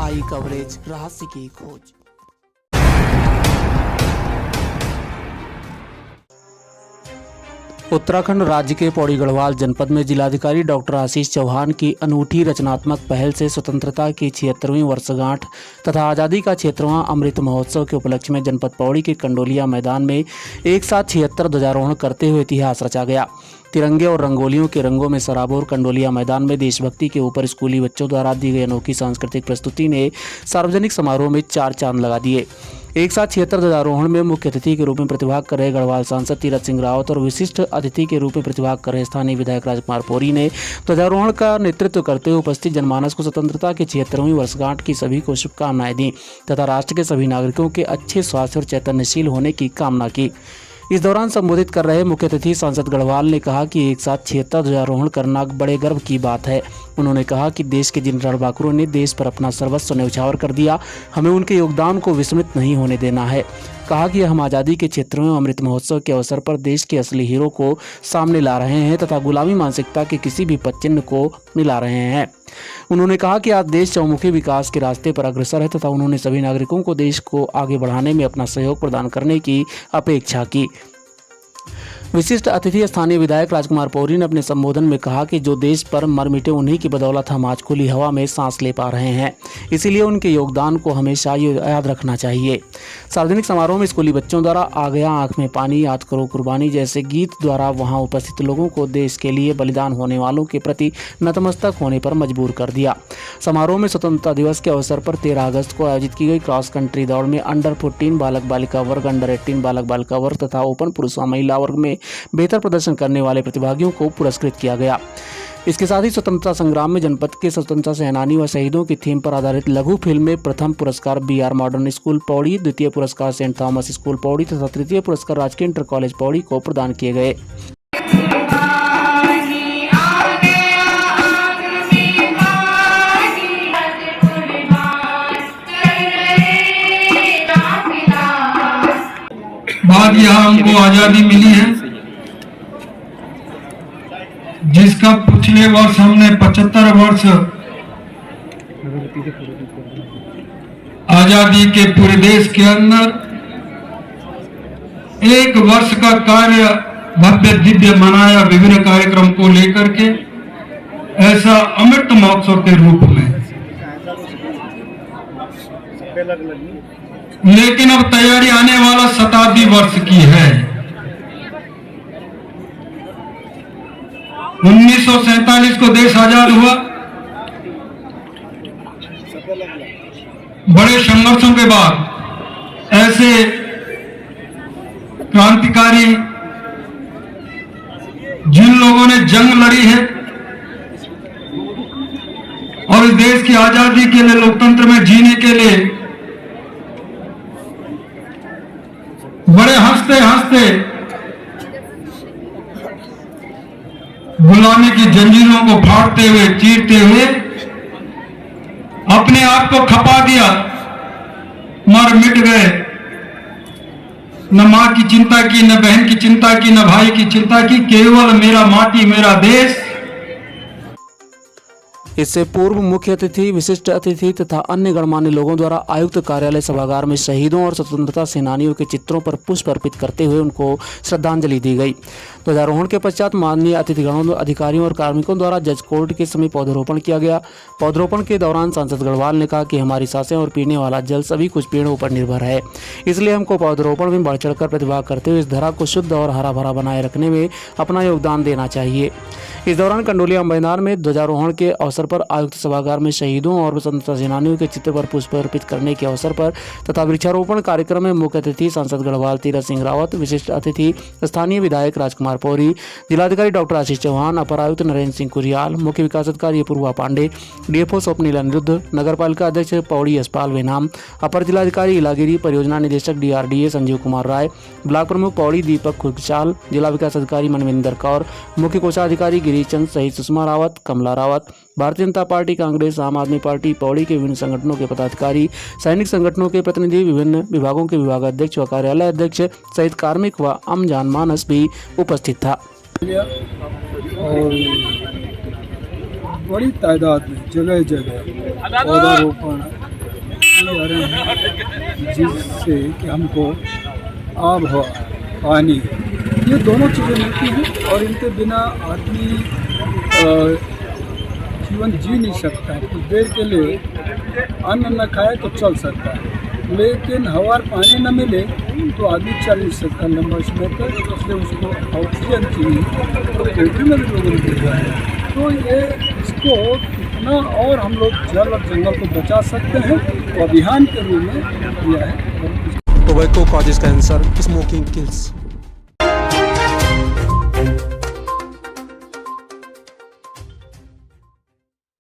आई coverage, रहस्य की खोज। उत्तराखंड राज्य के पौड़ी गढ़वाल जनपद में जिलाधिकारी डॉक्टर आशीष चौहान की अनूठी रचनात्मक पहल से स्वतंत्रता की 76वीं वर्षगांठ तथा आज़ादी का 76वां अमृत महोत्सव के उपलक्ष्य में जनपद पौड़ी के कंडोलिया मैदान में एक साथ 76 ध्वजारोहण करते हुए इतिहास रचा गया। तिरंगे और रंगोलियों के रंगों में सराबोर कंडोलिया मैदान में देशभक्ति के ऊपर स्कूली बच्चों द्वारा दी गई अनोखी सांस्कृतिक प्रस्तुति ने सार्वजनिक समारोह में 4 चांद लगा दिए। एक साथ 76 ध्वजारोहण में मुख्य अतिथि के रूप में प्रतिभाग कर रहे गढ़वाल सांसद तीरथ सिंह रावत और विशिष्ट अतिथि के रूप में प्रतिभाग कर रहे स्थानीय विधायक राजकुमार पौरी ने ध्वजारोहण का नेतृत्व करते हुए उपस्थित जनमानस को स्वतंत्रता की 76वीं वर्षगांठ की सभी को शुभकामनाएं दी तथा राष्ट्र के सभी नागरिकों के अच्छे स्वास्थ्य और चैतन्यशील होने की कामना की। इस दौरान संबोधित कर रहे मुख्य अतिथि सांसद गढ़वाल ने कहा कि एक साथ 76 ध्वजारोहण करना बड़े गर्व की बात है। उन्होंने कहा कि देश के जिन रणबांकुरों ने देश पर अपना सर्वस्व न्यौछावर कर दिया, हमें उनके योगदान को विस्मृत नहीं होने देना है। कहा कि हम आज़ादी के 76वें अमृत महोत्सव के अवसर पर देश के असली हीरो को सामने ला रहे हैं तथा गुलामी मानसिकता के किसी भी पदचिह्न को मिला रहे हैं। उन्होंने कहा कि आज देश चौमुखी विकास के रास्ते पर अग्रसर है तथा उन्होंने सभी नागरिकों को देश को आगे बढ़ाने में अपना सहयोग प्रदान करने की अपेक्षा की। विशिष्ट अतिथि स्थानीय विधायक राजकुमार पौरी ने अपने संबोधन में कहा कि जो देश पर मर मिटे उन्हीं की बदौलत हम आज खुली हवा में सांस ले पा रहे हैं, इसीलिए उनके योगदान को हमेशा याद रखना चाहिए। सार्वजनिक समारोह में स्कूली बच्चों द्वारा आ गया आंख में पानी, याद करो कुर्बानी जैसे गीत द्वारा वहां उपस्थित लोगों को देश के लिए बलिदान होने वालों के प्रति नतमस्तक होने पर मजबूर कर दिया। समारोह में स्वतंत्रता दिवस के अवसर पर 13 अगस्त को आयोजित की गई क्रॉस कंट्री दौड़ में अंडर 14 बालक बालिका वर्ग, अंडर 18 बालक बालिका वर्ग तथा ओपन पुरुष व महिला वर्ग में बेहतर प्रदर्शन करने वाले प्रतिभागियों को पुरस्कृत किया गया। इसके साथ ही स्वतंत्रता संग्राम में जनपद के स्वतंत्रता सेनानी व शहीदों की थीम पर आधारित लघु फिल्म में प्रथम पुरस्कार BR मॉडर्न स्कूल पौड़ी, द्वितीय पुरस्कार सेंट थॉमस स्कूल पौड़ी तथा तृतीय पुरस्कार राजकीय इंटर कॉलेज पौड़ी को प्रदान किए गए। बाद यहाँ हमको आजादी मिली है, जिसका पिछले वर्ष हमने 75 वर्ष आजादी के पूरे देश के अंदर एक वर्ष का कार्य भव्य दिव्य मनाया विभिन्न कार्यक्रम को लेकर के, ऐसा अमृत महोत्सव के रूप में। लेकिन अब तैयारी आने वाला शताब्दी वर्ष की है। 1947 को देश आजाद हुआ। बड़े संघर्षों के बाद ऐसे क्रांतिकारी जिन लोगों ने जंग लड़ी है और इस देश की आजादी के लिए, लोकतंत्र में जीने के लिए बड़े हंसते हंसते गुलामी की जंजीरों को फाड़ते हुए, चीरते हुए अपने आप को खपा दिया, मर मिट गए। न मां की चिंता की, न बहन की चिंता की, न भाई की चिंता की, केवल मेरा माटी मेरा देश। इससे पूर्व मुख्य अतिथि, विशिष्ट अतिथि तथा अन्य गणमान्य लोगों द्वारा आयुक्त कार्यालय सभागार में शहीदों और स्वतंत्रता सेनानियों के चित्रों पर पुष्प अर्पित करते हुए उनको श्रद्धांजलि दी गई। ध्वजारोहण के पश्चात माननीय अतिथिगणों, अधिकारियों और कार्मिकों द्वारा जज कोर्ट के समीप पौधरोपण किया गया। पौधरोपण के दौरान सांसद गढ़वाल ने कहा कि हमारी सांसें और पीने वाला जल सभी कुछ पेड़ों पर निर्भर है, इसलिए हमको पौधरोपण में बढ़ चढ़कर प्रतिभाग करते हुए इस धरा को शुद्ध और हरा भरा बनाए रखने में अपना योगदान देना चाहिए। इस दौरान कंडोलिया मैदान में ध्वजारोहण के अवसर पर आयुक्त सभागार में शहीदों और स्वतंत्रता सेनानियों के चित्र पर पुष्प अर्पित करने के अवसर पर तथा वृक्षारोपण कार्यक्रम में मुख्य अतिथि सांसद गढ़वाल तीरथ सिंह रावत, विशिष्ट अतिथि स्थानीय विधायक राजकुमार पौरी, जिलाधिकारी डॉक्टर आशीष चौहान, अपर आयुक्त नरेंद्र सिंह कुरियाल, मुख्य विकास अधिकारी अपूर्वा पांडे, DFO स्वप्निल अनिरुद्ध, नगर पालिका अध्यक्ष पौड़ी यशपाल वेनाम, अपर जिलाधिकारी इलागिरी, परियोजना निदेशक DRDA संजीव कुमार राय, ब्लॉक प्रमुख पौड़ी दीपक खुशहाल, जिला विकास अधिकारी मनविंदर कौर, मुख्य कोषाधिकारी गिरीचंद सहित सुषमा रावत, कमला रावत, भारतीय जनता पार्टी, कांग्रेस, आम आदमी पार्टी पौड़ी के विभिन्न संगठनों के पदाधिकारी, सैनिक संगठनों के प्रतिनिधि, विभिन्न विभागों के विभागाध्यक्ष व कार्यालय अध्यक्ष सहित कार्मिक व आम जनमानस भी उपस्थित था। और बड़ी तादाद में जगह जगह पौधारोपण ले आ रहे हैं जिससे कि हमको आब हवा, पानी, ये दोनों चीज़ें मिलती हैं और इनके बिना आदमी जीवन जी नहीं सकता है। कुछ देर के लिए अन्न न खाए तो चल सकता है, लेकिन हवा और पानी न मिले तो आदमी चल नहीं सकता लंबा समय तक, इसलिए उसको ऑक्सीजन चाहिए। तो पोल्ट्री में भी लोगों ने देखा है, तो ये इसको कितना और हम लोग जल और जंगल को बचा सकते हैं तो अभियान के रूप में किया है। Tobacco causes cancer, smoking kills.